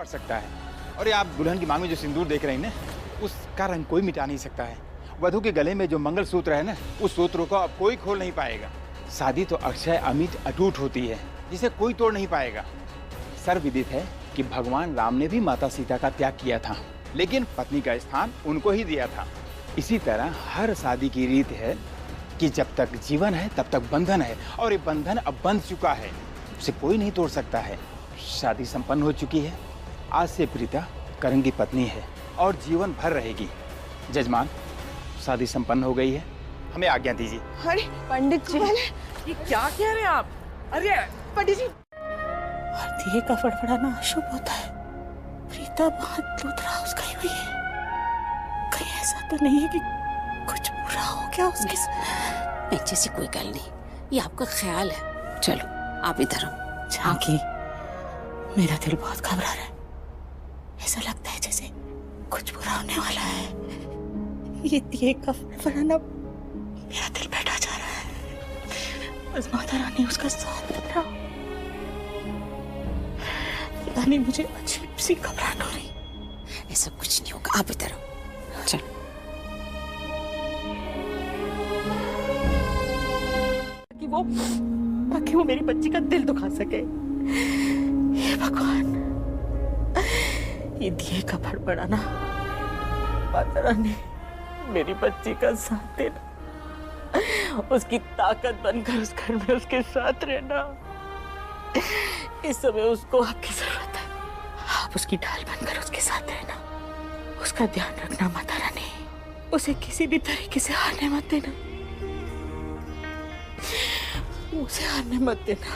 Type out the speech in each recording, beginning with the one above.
पड़ सकता है। और ये आप दुल्हन की मांग में जो सिंदूर देख रही हैं ना, उसका रंग कोई मिटा नहीं सकता है। वधू के गले में जो मंगलसूत्र है ना, उस सूत्र को अब कोई खोल नहीं पाएगा। शादी तो अक्षय अमित अटूट होती है, जिसे कोई तोड़ नहीं पाएगा। सर्वविदित है कि भगवान राम ने भी माता सीता का त्याग किया था, लेकिन पत्नी का स्थान उनको ही दिया था। इसी तरह हर शादी की रीत है कि जब तक जीवन है तब तक बंधन है, और ये बंधन अब बंध चुका है, उसे कोई नहीं तोड़ सकता है। शादी संपन्न हो चुकी है। आज से प्रीता करण की पत्नी है और जीवन भर रहेगी। जजमान, शादी संपन्न हो गई है, हमें आज्ञा दीजिए। अरे पंडित जी, ये क्या कह रहे हैं आप? अरे पंडित जी, दिए का फड़फड़ाना अशुभ होता है। प्रीता बहुत लूथरा हाउस गई हुई है। कहीं ऐसा तो नहीं है कि कुछ बुरा हो गया उसके साथ? जैसी कोई गल नहीं, ये आपका ख्याल है। चलो आप इधर आओ। झांकी, मेरा दिल बहुत घबरा रहा है। ऐसा लगता है जैसे कुछ बुरा होने वाला है। ये दिए का फड़फड़ाना मेरा दिल बैठा जा रहा है। बस माता रानी उसका साथ दे रहा। पता नहीं, मुझे अजीब सी घबराहट हो रही। ऐसा कुछ नहीं होगा, आप इधर आओ। चलो। ताकि वो मेरी बच्ची का दिल दुखा सके। हे भगवान, ये दिए का फड़फड़ाना, माता रानी मेरी बच्ची का साथ देना, उसकी ताकत बनकर उस घर में उसके साथ रहना। इस समय उसको आपकी जरूरत है। आप उसकी ढाल बनकर उसके साथ रहना, उसका ध्यान रखना माता रानी। उसे किसी भी तरीके से हारने मत देना, उसे हारने मत देना।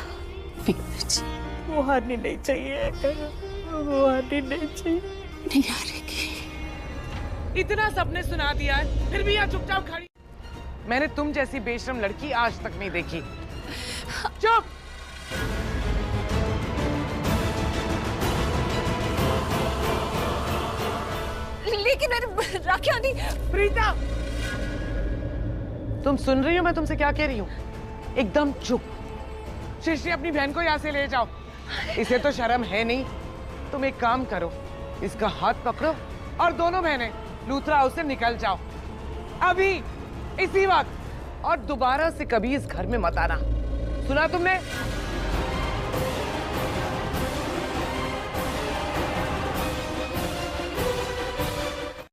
वो हारनी नहीं चाहिए, वो हारनी नहीं चाहिए। नहीं हारेगी। इतना सबने सुना दिया है, फिर भी यहाँ चुपचाप खड़ी। मैंने तुम जैसी बेशरम लड़की आज तक नहीं देखी। चुप। लेकिन राखी आंटी। प्रीता, तुम सुन रही हो मैं तुमसे क्या कह रही हूँ? एकदम चुप। श्री अपनी बहन को यहाँ से ले जाओ। इसे तो शर्म है नहीं। तुम एक काम करो, इसका हाथ पकड़ो और दोनों बहनें लूथरा हाउस से निकल जाओ अभी, इसी वक्त। और दोबारा से कभी इस घर में मत आना। सुना तुमने?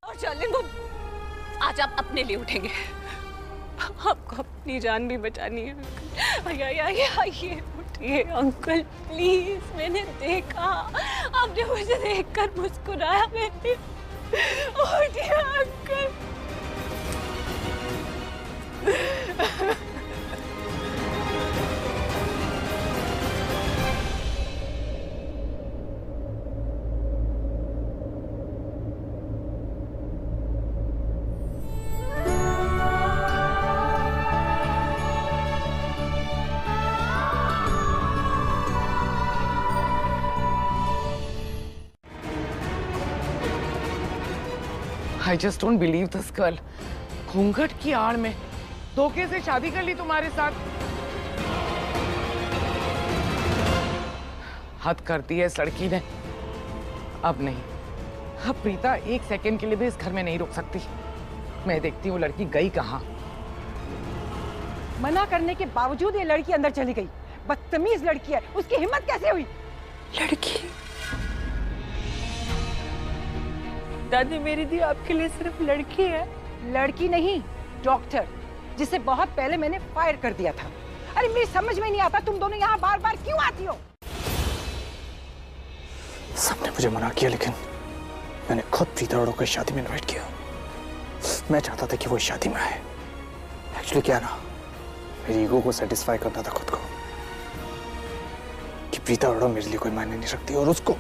और चलें, वो आज आप अपने लिए उठेंगे। आपको अपनी जान भी बचानी है। आइए आइए आइए, उठिए अंकल प्लीज। मैंने देखा, आपने मुझे देखकर मुस्कुराया। मैंने उठिए uncle. I just don't believe this girl. घूंघट की आड़ में धोखे से शादी कर ली तुम्हारे साथ। हद कर दी है इस लड़की ने। अब नहीं, अब प्रीता एक सेकंड के लिए भी इस घर में नहीं रुक सकती। मैं देखती हूँ लड़की गई कहाँ। मना करने के बावजूद ये लड़की अंदर चली गई। बदतमीज लड़की है, उसकी हिम्मत कैसे हुई? लड़की? दादी, मेरी दी आपके लिए सिर्फ लड़की है। लड़की नहीं, डॉक्टर, जिसे बहुत पहले मैंने फायर कर दिया था। अरे मेरी समझ में नहीं आता तुम दोनों यहाँ बार बार क्यों आती हो? सबने मुझे मना किया, लेकिन मैंने खुद प्रीता अरोड़ा को शादी में इनवाइट किया। मैं चाहता था कि वो शादी में आए। एक्चुअली क्या ना, मेरी ईगो को सेटिस्फाई करना था खुद को, कि प्रीता अरोड़ा मेरे लिए कोई मायने नहीं रखती, और उसको,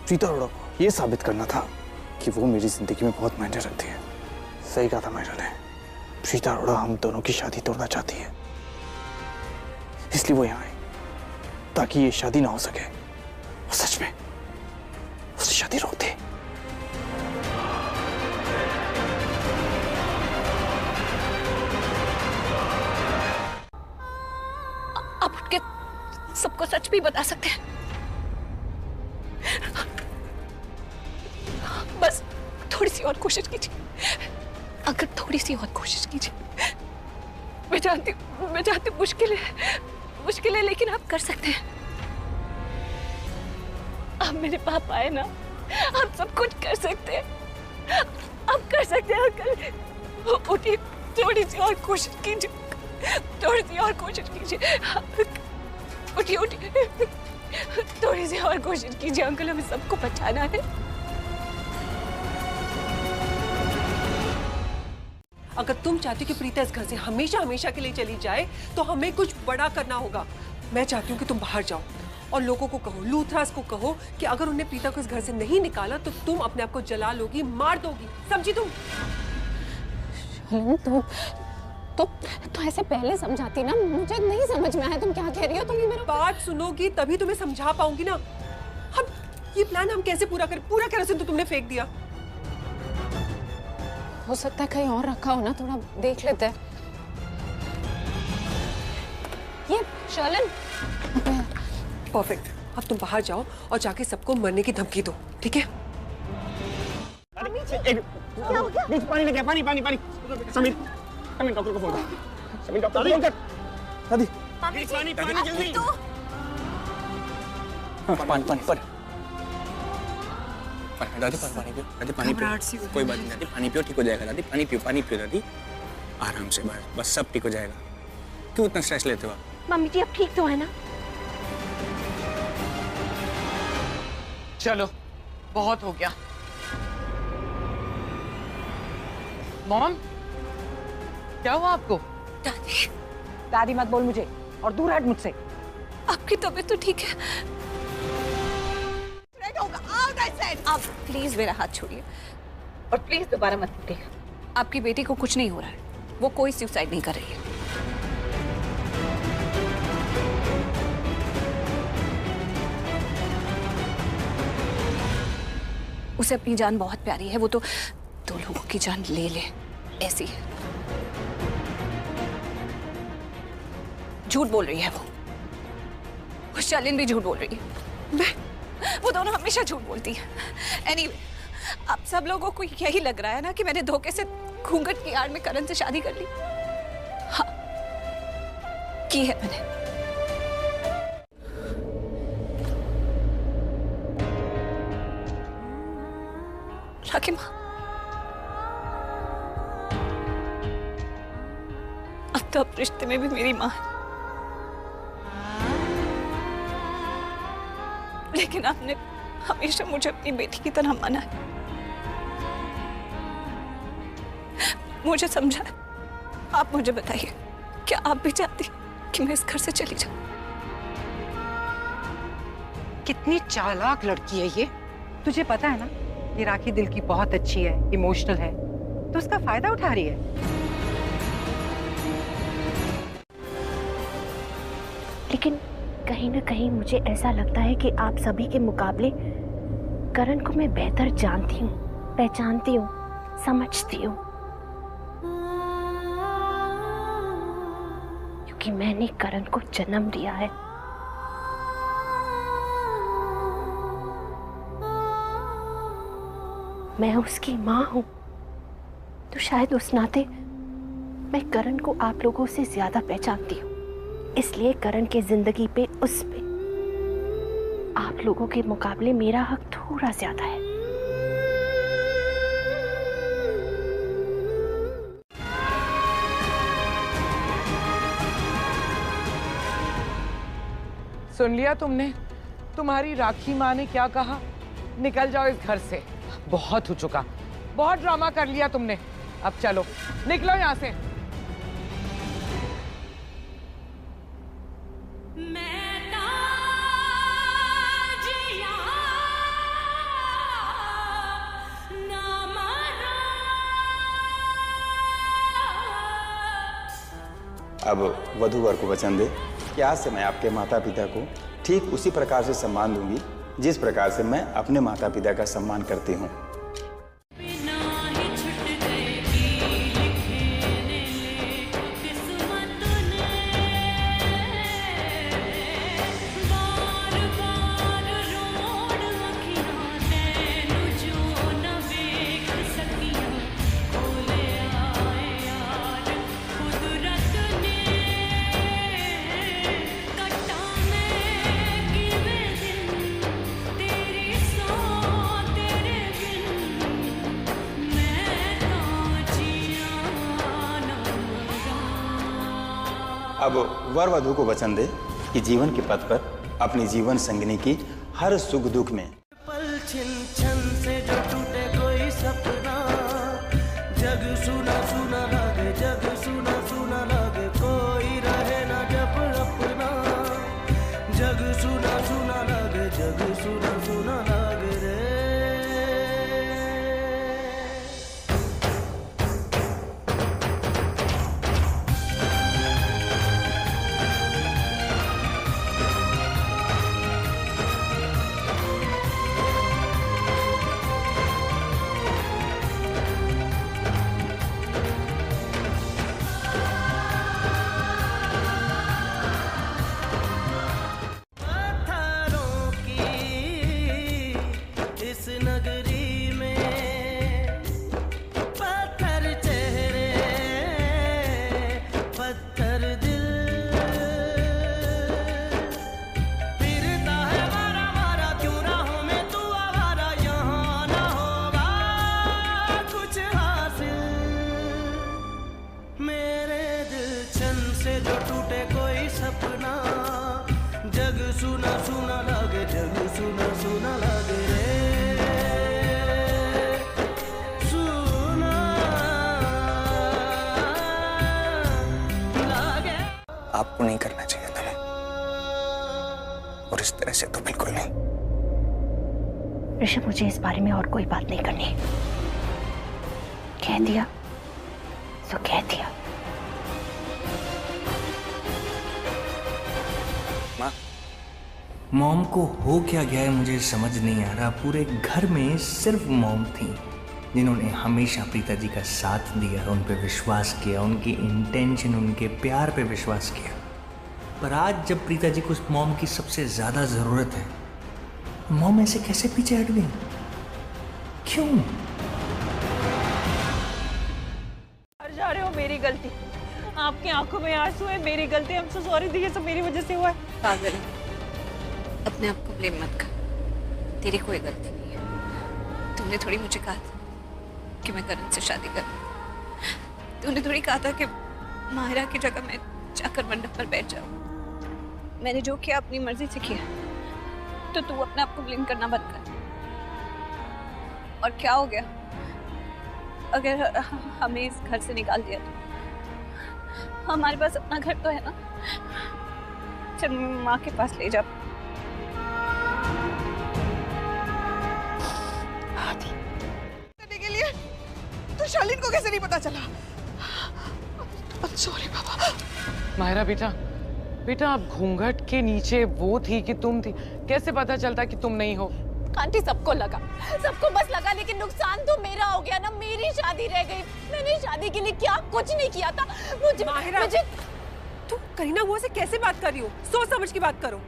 प्रीता अरोड़ा को ये साबित करना था कि वो मेरी जिंदगी में बहुत मायने रखती है। सही कहा था मायरा ने, प्रीता अरोड़ा हम दोनों की शादी तोड़ना चाहती है, इसलिए वो यहाँ आई, ताकि ये शादी ना हो सके। और सच में उसकी शादी रोक दे। आप उठ के सबको सच भी बता सकते हैं। बस थोड़ी सी और कोशिश कीजिए, अगर थोड़ी सी और कोशिश कीजिए। मैं जानती हूँ मुश्किल है, लेकिन आप कर सकते हैं। आप मेरे पाप आए ना, आप सब कुछ कर सकते हैं, आप कर सकते हैं अंकल। उठिए, थोड़ी सी और कोशिश कीजिए, थोड़ी सी और कोशिश कीजिए। उठिए, थोड़ी सी और कोशिश कीजिए अंकल, हमें सबको बचाना है। अगर तुम चाहती हो कि प्रीता इस घर से हमेशा हमेशा के लिए चली जाए, तो हमें कुछ बड़ा करना होगा। मैं चाहती हूँ कि तुम बाहर जाओ और लोगों को कहो, लूथरास को कहो कि अगर उन्हें प्रीता को इस घर से नहीं निकाला तो तुम अपने आप को जला लोगी, मार दोगी, समझी तुम? तो ऐसे पहले समझाती ना, मुझे नहीं समझ में आया तुम क्या कह रही हो। तुम मेरी बात सुनोगी तभी तुम्हें समझा पाऊंगी ना। हम ये प्लान हम कैसे पूरा करें? पूरा केरोसिन तो तुमने फेंक दिया। हो सकता है कहीं और रखा हो ना, थोड़ा देख लेते हैं। ये शर्लिन। परफेक्ट। अब तुम बाहर जाओ और जाके सबको मरने की धमकी दो, ठीक है? पानी लेके, पानी। समीर डॉक्टर को फोन कर। समीर डॉक्टर को फोन कर। दादी पानी जल्दी। पानी दादी, पानी पियो दादी, पानी पियो। कोई बात नहीं दादी, पानी पियो, ठीक हो जाएगा दादी। पानी पियो दादी, आराम से। बस सब ठीक हो जाएगा। क्यों इतना स्ट्रेस लेते हो आप? मम्मी जी अब ठीक तो है ना? चलो, बहुत हो गया। मॉम, क्या हुआ आपको? दादी मत बोल मुझे, और दूर हट मुझसे। आपकी तबीयत तो ठीक है? आप प्लीज मेरा हाथ छोड़िए और प्लीज दोबारा मत पकड़िए। आपकी बेटी को कुछ नहीं हो रहा है, वो कोई सुसाइड नहीं कर रही है। उसे अपनी जान बहुत प्यारी है, वो तो दो लोगों की जान ले ले ऐसी है। झूठ बोल रही है वो शालिन भी झूठ बोल रही है। वो दोनों हमेशा झूठ बोलती है। एनीवे, अब सब लोगों को यही लग रहा है ना कि मैंने धोखे से घूंघट की आड़ में करण से शादी कर ली। हाँ, की है मैंने। राखी माँ, अब तो अब रिश्ते में भी मेरी माँ है, लेकिन आपने हमेशा मुझे अपनी बेटी की तरह माना है, मुझे समझा है। आप मुझे बताइए, क्या आप भी चाहती कि मैं इस घर से चली जाऊं? कितनी चालाक लड़की है ये। तुझे पता है ना, ये राखी दिल की बहुत अच्छी है, इमोशनल है, तो उसका फायदा उठा रही है। लेकिन कहीं ना कहीं मुझे ऐसा लगता है कि आप सभी के मुकाबले करण को मैं बेहतर जानती हूँ, पहचानती हूँ, समझती हूँ, क्योंकि मैंने करण को जन्म दिया है। मैं उसकी माँ हूँ, तो शायद उस नाते मैं करण को आप लोगों से ज्यादा पहचानती हूँ। इसलिए करण के जिंदगी पे, उस पे आप लोगों के मुकाबले मेरा हक थोड़ा ज्यादा है। सुन लिया तुमने? तुम्हारी राखी माँ ने क्या कहा? निकल जाओ इस घर से, बहुत हो चुका, बहुत ड्रामा कर लिया तुमने। अब चलो, निकलो यहाँ से। अब वधू वर को वचन दे कि आज से मैं आपके माता पिता को ठीक उसी प्रकार से सम्मान दूंगी जिस प्रकार से मैं अपने माता पिता का सम्मान करती हूँ। अब वर वधू को वचन दे कि जीवन के पथ पर अपनी जीवन संगिनी की हर सुख दुख में पल छिन छन से जो टूटे कोई सपना, जग सुना सुना लगे, जग सुना सुना लगे, कोई रहे ना जब अपना, जग सुना सुना लगे, जग सुना सुना लगे रे। इस नगरी में पत्थर चेहरे, पत्थर दिल, फिरता है मारा मारा, क्यों राहों में तू आवारा, यहाँ ना होगा कुछ हासिल। मेरे दिल छन से जो टूटे कोई सपना, जग सुना सुना लगे, जग सुना सुना लगे रे, सुना लगे। आपको नहीं करना चाहिए था ना, और इस तरह से तो बिल्कुल नहीं। ऋषभ, मुझे इस बारे में और कोई बात नहीं करनी। कह दिया तो कह दिया। मॉम को हो क्या गया है मुझे समझ नहीं आ रहा। पूरे घर में सिर्फ मॉम थी जिन्होंने हमेशा प्रीता जी का साथ दिया, उन पे विश्वास किया, उनकी इंटेंशन, उनके प्यार पे विश्वास किया। पर आज जब प्रीता जी को उस मॉम की सबसे ज़्यादा ज़रूरत है, मॉम ऐसे कैसे पीछे हट गई? क्यों? जा रहे हो, मेरी गलती। आपकी आंखों में आंसू है, मेरी गलती। हम सो सॉरी दी, ये सब मेरी वजह से हुआ है। पागल, अपने आप को ब्लेम मत कर, तेरी कोई गलती नहीं है। तुमने थोड़ी मुझे कहा था कि मैं करण से शादी करूं। तुमने थोड़ी कहा था कि माहिरा की जगह मैं जाकर मंडप पर बैठ जाऊं। मैंने जो किया अपनी मर्जी से किया, तो तू अपने आप को ब्लेम करना बंद कर। और क्या हो गया अगर हमें इस घर से निकाल दिया तो? हमारे पास अपना घर तो है ना। चल माँ के पास ले जा। के लिए तो शालीन को कैसे नहीं पता चला? सॉरी पापा। मायरा बेटा, बेटा आप घूंघट के नीचे वो थी कि तुम थी, कैसे पता चलता कि तुम नहीं हो? आंटी सबको लगा, सबको बस लगा, लेकिन नुकसान तो मेरा हो गया ना। मेरी शादी रह गई। मैंने शादी के लिए क्या कुछ नहीं किया था। मुझे तू करीना वो से कैसे बात कर रही हो? सोच समझ के बात करो।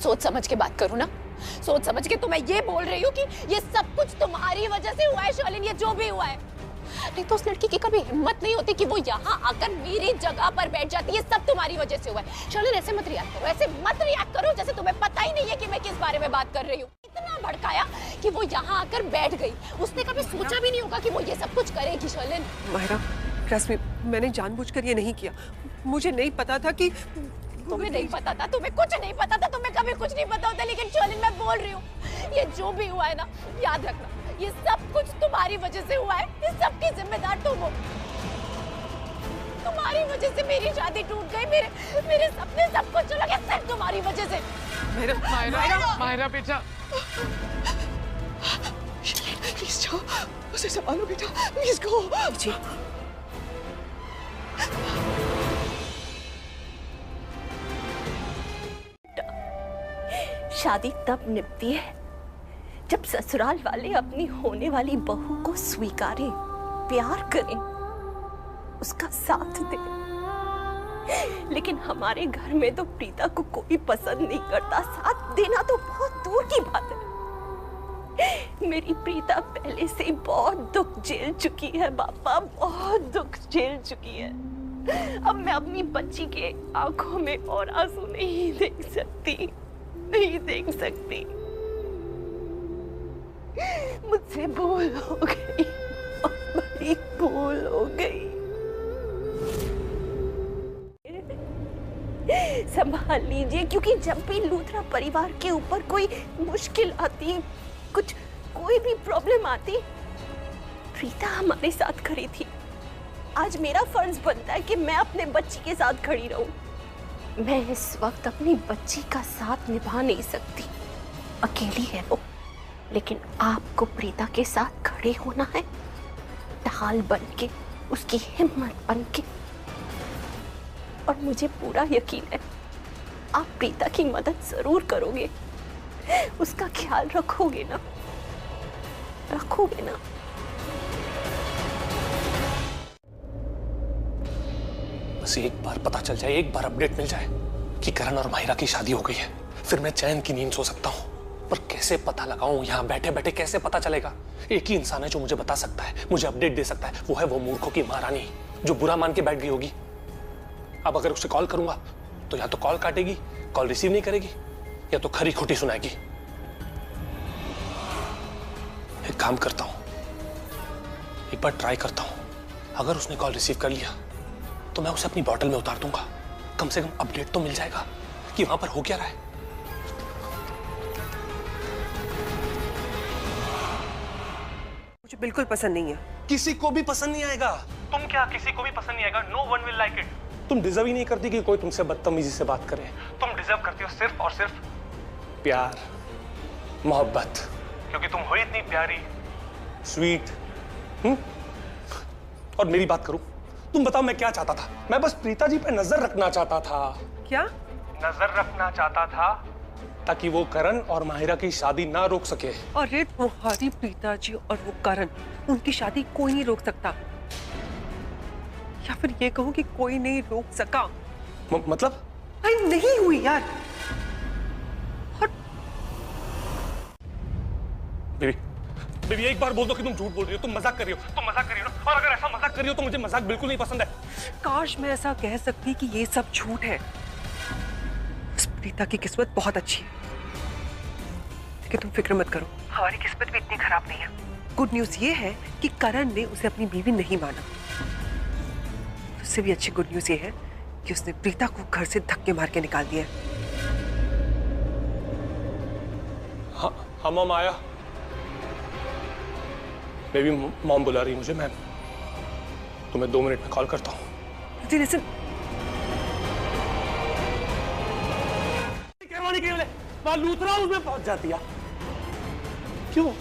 सोच समझ के बात करूं ना? सोच समझ के तो मैं ये बोल रही हूँ कि ये सब कुछ तुम्हारी वजह से हुआ है शालीन, ये जो भी हुआ है। नहीं तो उस लड़की की कभी हिम्मत नहीं होती कि वो यहाँ आकर मेरी जगह पर बैठ जाती है। सब तुम्हारी वजह से हुआ है। शालीन ऐसे मत रिएक्ट करो, ऐसे मत रिएक्ट करो जैसे तुम्हें पता ही नहीं है कि मैं किस बारे में बात कर रही हूँ। इतना भड़काया कि वो यहाँ आकर बैठ गई। उसने कभी सोचा भी नहीं होगा कि वो ये सब कुछ करेगी। शालीन, माहिरा, ट्रस्ट मी, मैंने जानबूझकर ये नहीं किया। मुझे नहीं पता था कि तुम्हें नहीं पता था, तुम्हें कुछ नहीं पता था, तुम्हें कभी कुछ नहीं पता होता। लेकिन शालीन मैं बोल रही हूँ, ये जो भी हुआ है ना, याद रखना ये सब कुछ तुम्हारी वजह से हुआ है। इस सब की जिम्मेदार तुम हो। तुम्हारी वजह से मेरी शादी टूट गई, मेरे सपने सब कुछ चला गया, सिर्फ तुम्हारी वजह से। मायरा बेटा, प्लीज जाओ, उसे संभालो बेटा, प्लीज गो। जी शादी तब निपटती है जब ससुराल वाले अपनी होने वाली बहू को स्वीकारें, प्यार करें, उसका साथ दें। लेकिन हमारे घर में तो प्रीता को कोई पसंद नहीं करता। साथ देना तो बहुत दूर की बात है। मेरी प्रीता पहले से बहुत दुख झेल चुकी है पापा, बहुत दुख झेल चुकी है। अब मैं अपनी बच्ची के आंखों में और आंसू नहीं देख सकती, नहीं देख सकती। मुझसे भूल हो गई, बड़ी भूल हो गई। संभाल लीजिए, क्योंकि जब भी लूथरा परिवार के ऊपर कोई मुश्किल आती, कुछ कोई भी प्रॉब्लम आती, प्रीता हमारे साथ खड़ी थी। आज मेरा फर्ज बनता है कि मैं अपने बच्ची के साथ खड़ी रहूं। मैं इस वक्त अपनी बच्ची का साथ निभा नहीं सकती, अकेली है वो, लेकिन आपको प्रीता के साथ खड़े होना है, ढाल बन के, उसकी हिम्मत बन के। और मुझे पूरा यकीन है आप प्रीता की मदद जरूर करोगे, उसका ख्याल रखोगे ना, रखोगे ना? बस एक बार पता चल जाए, एक बार अपडेट मिल जाए कि करण और माहिरा की शादी हो गई है, फिर मैं चैन की नींद सो सकता हूँ। पर कैसे पता लगाऊं, यहाँ बैठे बैठे कैसे पता चलेगा? एक ही इंसान है जो मुझे बता सकता है, मुझे अपडेट दे सकता है, वो है वो मूर्खों की महारानी जो बुरा मान के बैठ गई होगी। अब अगर उसे कॉल करूंगा तो या तो कॉल काटेगी, कॉल रिसीव नहीं करेगी, या तो खरी खोटी सुनाएगी। एक काम करता हूं, एक बार ट्राई करता हूं। अगर उसने कॉल रिसीव कर लिया तो मैं उसे अपनी बॉटल में उतार दूंगा, कम से कम अपडेट तो मिल जाएगा कि वहां पर हो क्या रहा है। मुझे बिल्कुल पसंद नहीं है। किसी को भी पसंद नहीं आएगा। तुम क्या, किसी को भी पसंद नहीं आएगा? No one will like it. तुम डिजर्व ही नहीं करती कि कोई तुमसे बदतमीजी से बात करे। तुम डिजर्व करती हो सिर्फ और सिर्फ प्यार, मोहब्बत, क्योंकि तुम हो इतनी प्यारी, स्वीट। और मेरी बात करूं, तुम बताओ मैं क्या चाहता था? मैं बस प्रीता जी पे नजर रखना चाहता था। क्या नजर रखना चाहता था ताकि वो करण और माहिरा की शादी ना रोक सके। और रे तुम्हारी प्रीता जी और वो करण, उनकी शादी कोई नहीं रोक सकता, या फिर ये कहूं कि कोई नहीं रोक सका। मतलब? भाई नहीं हुई यार। और बेबी एक बार बोल दो कि तुम झूठ बोल रही हो, तुम मजाक कर रही हो, तुम मजाक कर रही हो ना? और अगर ऐसा मजाक कर रही हो तो मुझे मजाक बिल्कुल नहीं पसंद है। काश मैं ऐसा कह सकती कि ये सब झूठ है। उस प्रीता की किस्मत बहुत अच्छी है, लेकिन तुम फिक्र मत करो, हमारी किस्मत भी इतनी खराब नहीं है। गुड न्यूज ये है कि करण ने उसे अपनी बीवी नहीं माना। उससे भी अच्छी गुड न्यूज ये है कि उसने प्रीता को घर से धक्के मार के निकाल दिया। हाँ मॉम आया। बेबी मॉम बुला रही मुझे, मैं तुम्हें 2 मिनट में कॉल करता हूँ। जी लिसन, वहां लूथरा उसमें पहुंच जाती है। क्यों?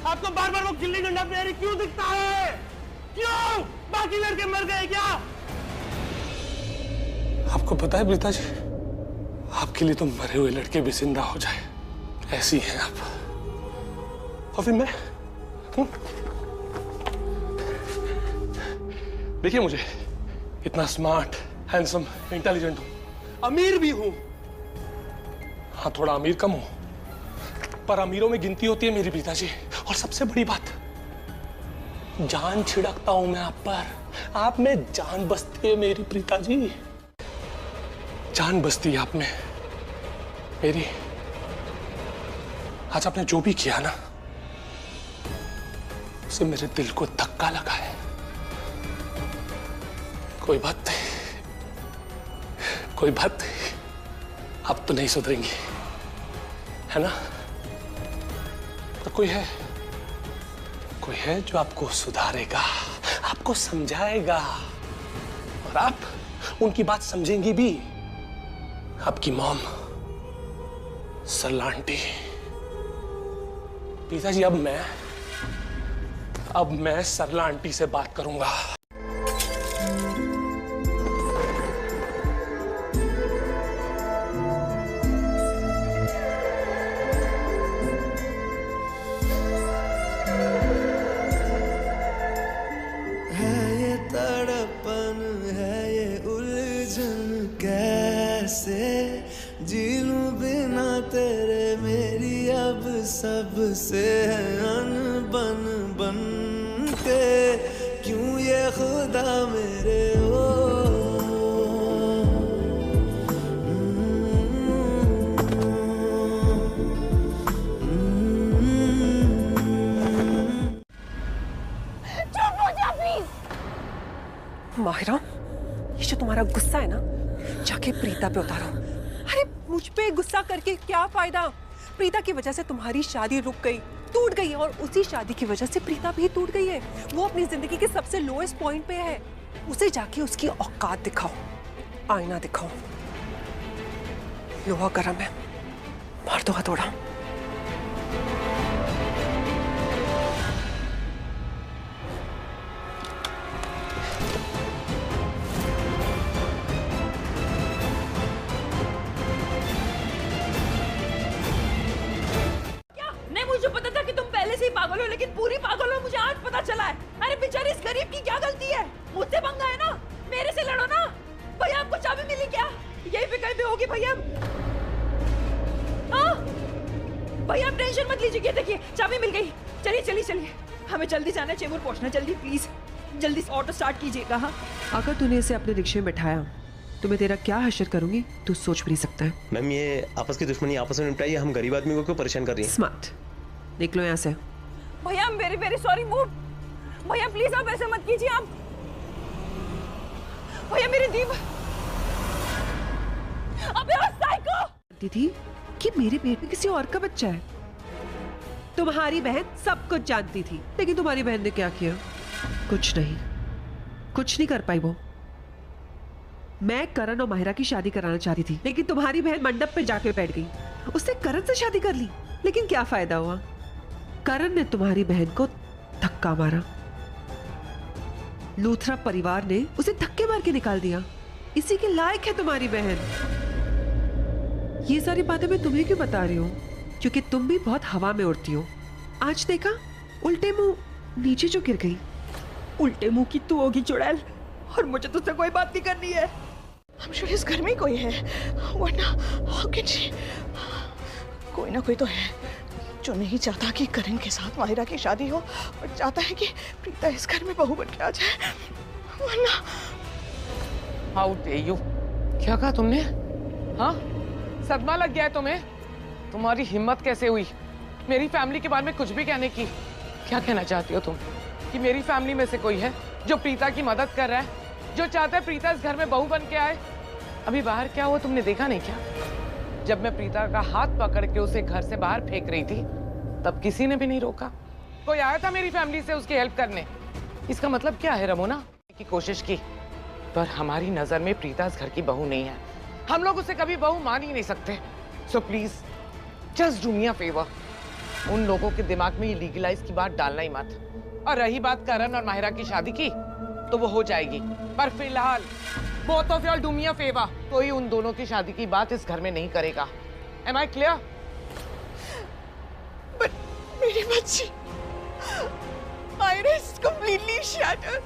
आपको बार बार वो गिल्ली डंडा प्लेयर क्यों दिखता है? क्यों? बाकी लड़के मर गए क्या? आपको पता है प्रीता जी, आपके लिए तो मरे हुए लड़के भी जिंदा हो जाए, ऐसी हैं आप। और फिर मैं देखिए, मुझे इतना स्मार्ट, हैंडसम, इंटेलिजेंट हूं, अमीर भी हूं। हाँ थोड़ा अमीर कम हूं, पर अमीरों में गिनती होती है मेरी प्रीता जी। और सबसे बड़ी बात, जान छिड़कता हूं मैं आप पर, आप में जान बसती है मेरी प्रीता जी, जान बसती है आप में मेरी। आज आपने जो भी किया ना, उससे मेरे दिल को धक्का लगा है। कोई बात नहीं, कोई बात नहीं, अब तो नहीं सुधरेंगी, है ना? पर कोई है जो आपको सुधारेगा, आपको समझाएगा, और आप उनकी बात समझेंगी भी। आपकी मॉम, सरला आंटी। पिताजी अब मैं सरला आंटी से बात करूंगा। सबसे अनबन बन के क्यों ये खुदा मेरे ओ। चुप हो जा प्लीज। माहिरा, ये जो तुम्हारा गुस्सा है ना, जाके प्रीता प्रीता पे उतारो। अरे मुझ पे गुस्सा करके क्या फायदा? प्रीता की वजह से तुम्हारी शादी रुक गई, टूट गई, और उसी शादी की वजह से प्रीता भी टूट गई है। वो अपनी जिंदगी के सबसे लोएस्ट पॉइंट पे है। उसे जाके उसकी औकात दिखाओ, आईना दिखाओ। लोहा गरम है, मार दो हथौड़ा। मुझे पता था कि तुम पहले से ही पागल हो, लेकिन पूरी पागल हो मुझे आज पता चला है। अरे बेचारी इस गरीब की क्या गलती है? मुझसे पंगा है ना, मेरे से लड़ो ना। भैया आपको चाबी मिली क्या? यही पे कहीं पे होगी भैया। हाँ भैया आप टेंशन मत लीजिए, ये देखिए चाबी मिल गई। चलिए चलिए चलिए, हमें जल्दी जाना है, चेंबूर पहुंचना। जल्दी प्लीज, जल्दी से ऑटो स्टार्ट कीजिएगा। हाँ अगर तूने इसे अपने रिक्शे में बैठाया तो मैं तेरा क्या हश्र करूंगी तू सोच भी नहीं सकता है। मैम ये आपस की दुश्मनी आपस में निपटाइए, हम गरीब आदमी को क्यों परेशान कर रही हैं? स्मार्ट, निकलो यहाँ से। भैया I'm very very sorry mood. भैया प्लीज आप ऐसे मत कीजिए। आप भैया मेरी दीप। अबे ओ साइको! थी कि मेरे पेट में किसी और का बच्चा है। तुम्हारी बहन सब कुछ जानती थी, लेकिन तुम्हारी बहन ने क्या किया? कुछ नहीं कर पाई वो। मैं करण और माहिरा की शादी कराना चाहती थी, लेकिन तुम्हारी बहन मंडप पे जाके बैठ गई। उसने करण से शादी कर ली, लेकिन क्या फायदा हुआ? करण ने तुम्हारी बहन को धक्का मारा, लूथरा परिवार ने उसे धक्के मार के निकाल दिया। इसी के लायक है तुम्हारी बहन। ये सारी बातें मैं तुम्हें क्यों बता रही हूँ? क्योंकि तुम भी बहुत हवा में उड़ती हो। आज देखा, उल्टे मुंह नीचे जो गिर गई। उल्टे मुंह की तू होगी चुड़ैल, और मुझे तुझसे कोई बात नहीं करनी है। हम श्योर इस घर में कोई है, वरना हाउ कैन शी? कोई ना कोई तो है जो नहीं चाहता कि करण के साथ माहिरा की शादी हो, और चाहता है कि प्रीता इस घर में बहू बन के आ जाए, वरना। How day you? क्या कहा तुमने? हाँ सदमा लग गया है तुम्हें? तुम्हारी हिम्मत कैसे हुई मेरी फैमिली के बारे में कुछ भी कहने की? क्या कहना चाहती हो तुम कि मेरी फैमिली में से कोई है जो प्रीता की मदद कर रहा है, जो चाहता है प्रीता इस घर में बहू बन के आए? अभी बाहर क्या हुआ तुमने देखा नहीं क्या? जब मैं प्रीता का हाथ पकड़ के उसे घर से बाहर फेंक रही थी तब किसी ने भी नहीं रोका। कोई आया था मेरी फैमिली से उसकी हेल्प करने? इसका मतलब क्या है रमोना? की कोशिश की, पर हमारी नजर में प्रीता इस घर की बहू नहीं है। हम लोग उसे कभी बहू मान ही नहीं सकते। So please just do me a favour, उन लोगों के दिमाग में ये लीगलाइज की बात डालना ही मत। और रही बात करण और माहिरा की शादी की, तो वो हो जाएगी, पर फिलहाल both of y'all do me a favor, कोई उन दोनों की शादी की बात इस घर में नहीं करेगा। Am I clear? But मेरी बच्ची माहिरा is completely shattered।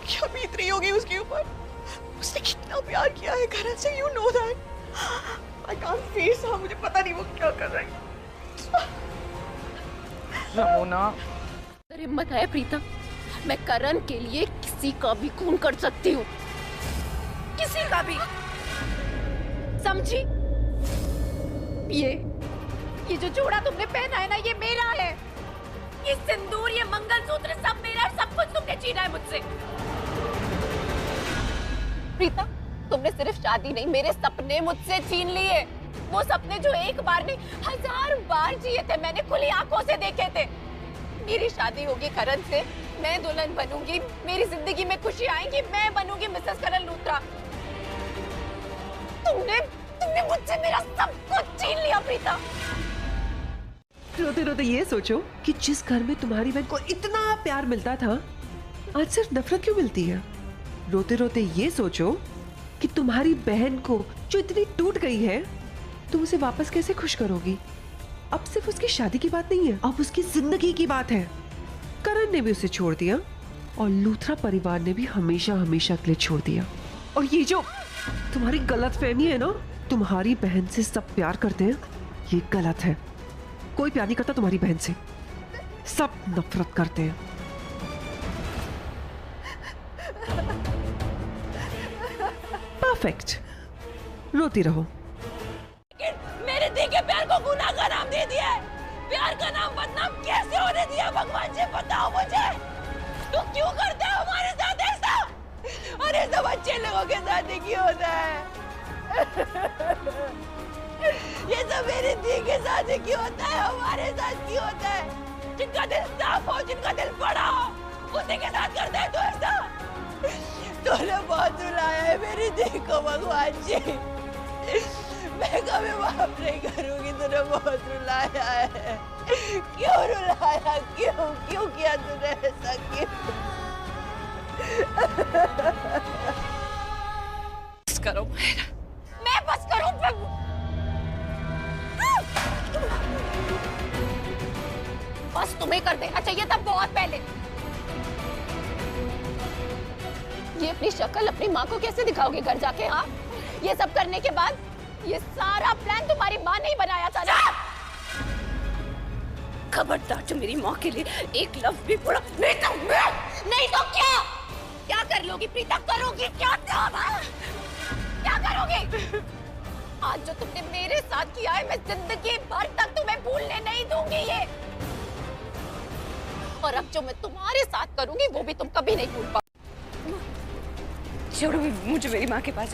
क्या बीत रही होगी उसके ऊपर? उसने कितना प्यार किया है करण से, you know that। I can't face her, मुझे पता नहीं वो क्या कर रही है। रमोना, अरे हिम्मत है प्रीता, मैं करण के लिए किसी का भी खून कर सकती हूँ, किसी का भी, समझी? ये जो जोड़ा तुमने पहना है ना, ये मेरा है। ये सिंदूर, ये मंगलसूत्र सब मेरा है, सब कुछ तुमने छीना है मुझसे। प्रीता, तुमने सिर्फ शादी नहीं, मेरे सपने मुझसे छीन लिए। वो सपने जो एक बार नहीं 1000 बार जिए थे, मैंने खुली आंखों से देखे थे। मेरी शादी होगी करण से, मैं दुल्हन बनूंगी, मेरी जिंदगी में खुशी आएगी, मैं बनूंगी मिसेस करण लूथरा। तुमने मुझसे मेरा सब कुछ छीन लिया प्रीता। रोते रोते ये सोचो कि जिस घर में तुम्हारी बहन को इतना प्यार मिलता था, आज सिर्फ नफरत क्यों मिलती है? रोते रोते ये सोचो कि तुम्हारी बहन को जो इतनी टूट गई है, तुम उसे वापस कैसे खुश करोगी? अब सिर्फ उसकी शादी की बात नहीं है, अब उसकी जिंदगी की बात है। करण ने भी उसे छोड़ दिया और लूथरा परिवार ने भी हमेशा हमेशा के लिए छोड़ दिया। और ये जो तुम्हारी गलतफहमी है ना, तुम्हारी बहन से सब प्यार करते हैं, ये गलत है। कोई प्यार नहीं करता तुम्हारी बहन से, सब नफरत करते हैं। परफेक्ट, रोती रहो। मेरे दी के प्यार को गुनाह का नाम दे दिया है। प्यार का नाम बदनाम कैसे होने दिया भगवान जी, बताओ मुझे। तू क्यों करता है हमारे साथ ऐसा? और ये सब अच्छे लोगों के साथ ही क्यों होता है? ये सब मेरी दी के साथ ही क्यों होता है, हमारे साथ क्यों होता है? जिनका दिल साफ हो, जिनका दिल बड़ा हो, उसी के साथ करते हैं तो ऐसा। तूने बहुत रुलाया है मेरी दी को भगवान जी, मैं कभी माफ नहीं करूंगी। तूने बहुत रुलाया है, क्यों रुलाया, क्यों किया तूने ऐसा, क्यों? बस करो मायरा, मैं बस करूं बस तुम्हें कर देना चाहिए था बहुत पहले। ये अपनी शक्ल अपनी माँ को कैसे दिखाओगे घर जाके? हाँ, ये सब करने के बाद ये सारा प्लान तुम्हारी माँ ने ही बनाया था ना? खबरदार जो मेरी माँ के लिए एक लफ्ज भी बोला नहीं तो क्या कर लोगी प्रीता? करोगी क्या? क्या करोगी? आज जो तुमने मेरे साथ किया है, मैं जिंदगी भर तक तुम्हें भूलने नहीं दूंगी ये। और अब जो मैं तुम्हारे साथ करूंगी वो भी तुम कभी नहीं भूल पाओ। छोड़ो मुझे मेरी माँ के पास।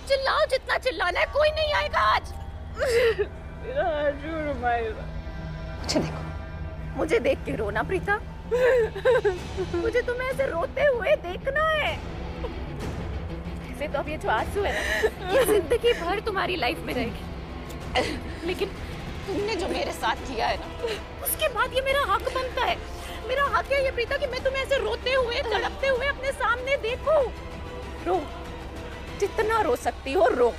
चिल्लाओ जितना चिल्लाना है, कोई नहीं आएगा आज। मुझे देखो, मुझे देख के रोना प्रीता। मुझे तुम्हें ऐसे रोते हुए देखना है। ऐसे तो अब ये जो आंसू है ना, ये जिंदगी भर तुम्हारी लाइफ में रहेगी। लेकिन तुमने जो मेरे साथ किया है ना, उसके बाद ये मेरा हक बनता है। मेरा हक है ये प्रीता कि मैं तुम्हें ऐसे रोते हुए तड़पते हुए अपने सामने देखूं। रो, जितना रो सकती हो रो।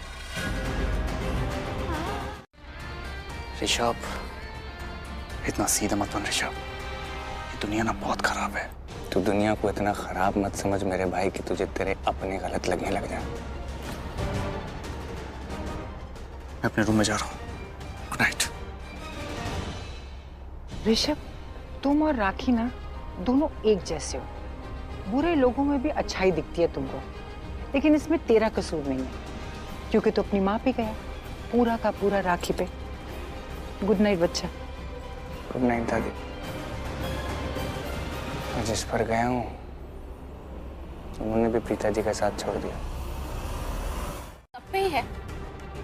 ऋषभ, इतना सीधा मत बन ऋषभ, ये दुनिया ना बहुत खराब है। तू दुनिया को इतना खराब मत समझ मेरे भाई कि तुझे तेरे अपने गलत लगने लग जाए। मैं अपने रूम में जा रहा हूँ। Good night. ऋषभ, तुम और राखी ना दोनों एक जैसे हो। बुरे लोगों में भी अच्छाई दिखती है तुमको, लेकिन इसमें तेरा कसूर नहीं है, क्योंकि तू अपनी माँ पे गया पूरा का पूरा राखी पे। गुड नाइट बच्चा। गुड नाइट दादी। मैं जिस पर गया हूँ उन्होंने भी प्रीता जी का साथ छोड़ दिया। सब पे है।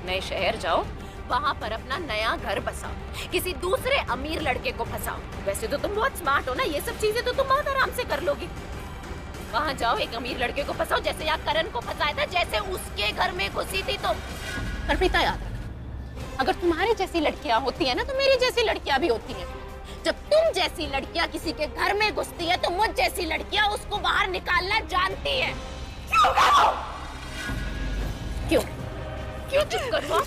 नए शहर जाओ, वहाँ पर अपना नया घर बसाओ, किसी दूसरे अमीर लड़के को फंसाओ। वैसे तो तुम बहुत स्मार्ट हो ना, ये सब चीजें तो तुम बहुत आराम से कर लोगी। वहाँ जाओ, एक अमीर लड़के को फंसाओ, जैसे यहाँ करण को फंसाया था, जैसे उसके घर में घुसी थी तुम। पर प्रीता याद रख, अगर तुम्हारी जैसी लड़कियां होती है ना, तो मेरी जैसी लड़कियां भी होती हैं। जब तुम जैसी लड़कियां किसी के घर में घुसती है, तो मुझ जैसी लड़कियां उसको बाहर निकालना जानती है। क्यों चुप करो?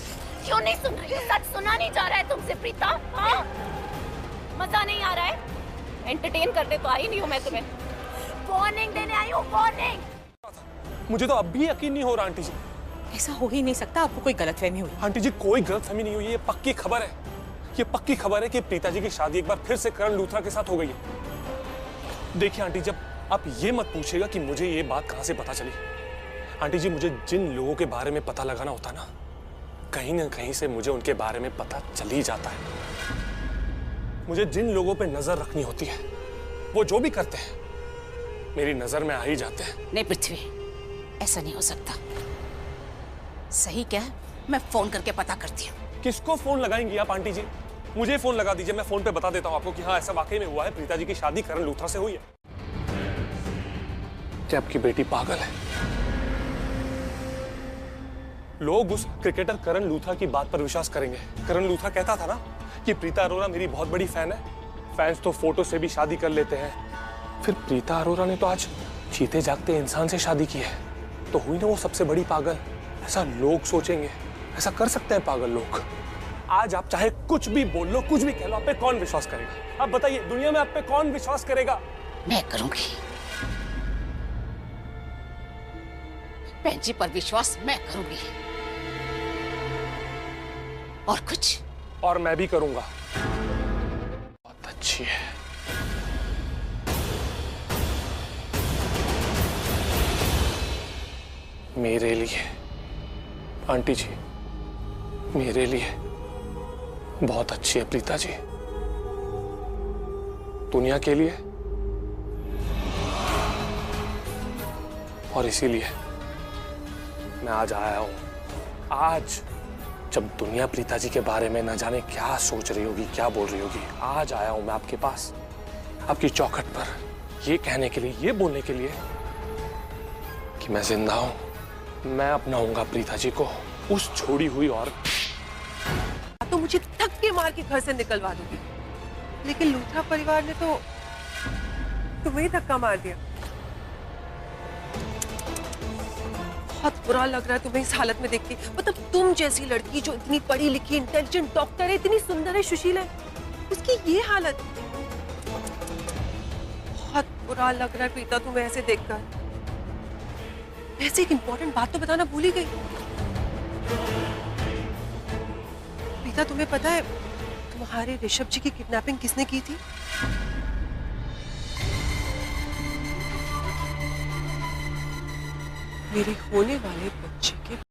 क्यों नहीं सुन रही हो? सच सुना नहीं जा रहा है तुमसे प्रीता? हाँ? मजा नहीं आ रहा है? एंटरटेन करने तो आई नहीं हूँ मैं तुम्हें, वार्निंग देने आई हूँ, वार्निंग। मुझे तो अब भी यकीन नहीं हो रहा आंटी जी। ऐसा हो ही नहीं सकता, आपको कोई गलतफहमी हुई। आंटी जी, कोई गलतफहमी नहीं हुई है, ये पक्की खबर है। ये पक्की खबर है कि प्रीता जी की शादी एक बार फिर से करण लूथरा के साथ हो गई है। देखिए आंटी, जब आप ये मत पूछिएगा कि मुझे ये बात कहां से पता चली। आंटी जी, मुझे जिन लोगों के बारे में पता लगाना होता ना, कहीं ना कहीं से मुझे उनके बारे में पता चल ही जाता है। मुझे जिन लोगों पे नजर रखनी होती है, वो जो भी करते हैं मेरी नजर में आ ही जाते हैं। नहीं पृथ्वी, ऐसा नहीं हो सकता। सही क्या है, मैं फोन करके पता करती हूँ। किसको फोन लगाएंगी आप आंटी जी? मुझे फोन लगा दीजिए, मैं फोन पे बता देता हूँ आपको कि हाँ, ऐसा वाकई में हुआ है, प्रीता जी की शादी करण लूथरा से हुई है। क्या आपकी बेटी पागल है? लोग उस क्रिकेटर करण लूथरा की बात पर विश्वास करेंगे। करण लूथरा कहता था ना कि प्रीता अरोरा मेरी बहुत बड़ी फैन है। फैंस तो फोटो से भी शादी कर लेते हैं। फिर प्रीता अरोरा ने तो आज जीते जागते इंसान से शादी की है, तो हुई ना वो सबसे बड़ी पागल। ऐसा लोग सोचेंगे, ऐसा कर सकते हैं पागल लोग। आज आप चाहे कुछ भी बोल लो, कुछ भी कह लो, आप पे कौन विश्वास करेगा? आप बताइए, दुनिया में आप पे कौन विश्वास करेगा? मैं करूंगी। बहन जी पर विश्वास मैं करूंगी, और कुछ? और मैं भी करूंगा। बहुत अच्छी है। मेरे लिए आंटी जी, मेरे लिए बहुत अच्छी है प्रीता जी। दुनिया के लिए और इसीलिए मैं आज आया हूं। आज जब दुनिया प्रीता जी के बारे में न जाने क्या सोच रही होगी, क्या बोल रही होगी, आज आया हूं मैं आपके पास, आपकी चौखट पर, ये कहने के लिए, ये बोलने के लिए कि मैं जिंदा हूं। मैं अपनाऊंगा प्रीता जी को, उस छोड़ी हुई औरत। तो मुझे धक्के मार के घर से निकलवा दोगी, लेकिन लूथरा परिवार ने तो तुम्हें धक्का मार दिया। बहुत बुरा लग रहा है तुम्हें इस हालत में देख के। मतलब तुम जैसी लड़की जो इतनी पढ़ी लिखी, इंटेलिजेंट डॉक्टर है, इतनी सुंदर है, सुशील है, उसकी ये हालत। बहुत बुरा लग रहा है प्रीता तुम्हें ऐसे देखकर। ऐसे एक इंपॉर्टेंट बात तो बताना भूल ही गई। प्रीता तुम्हें पता है तुम्हारे ऋषभ जी की किडनैपिंग किसने की थी? मेरे होने वाले बच्चे के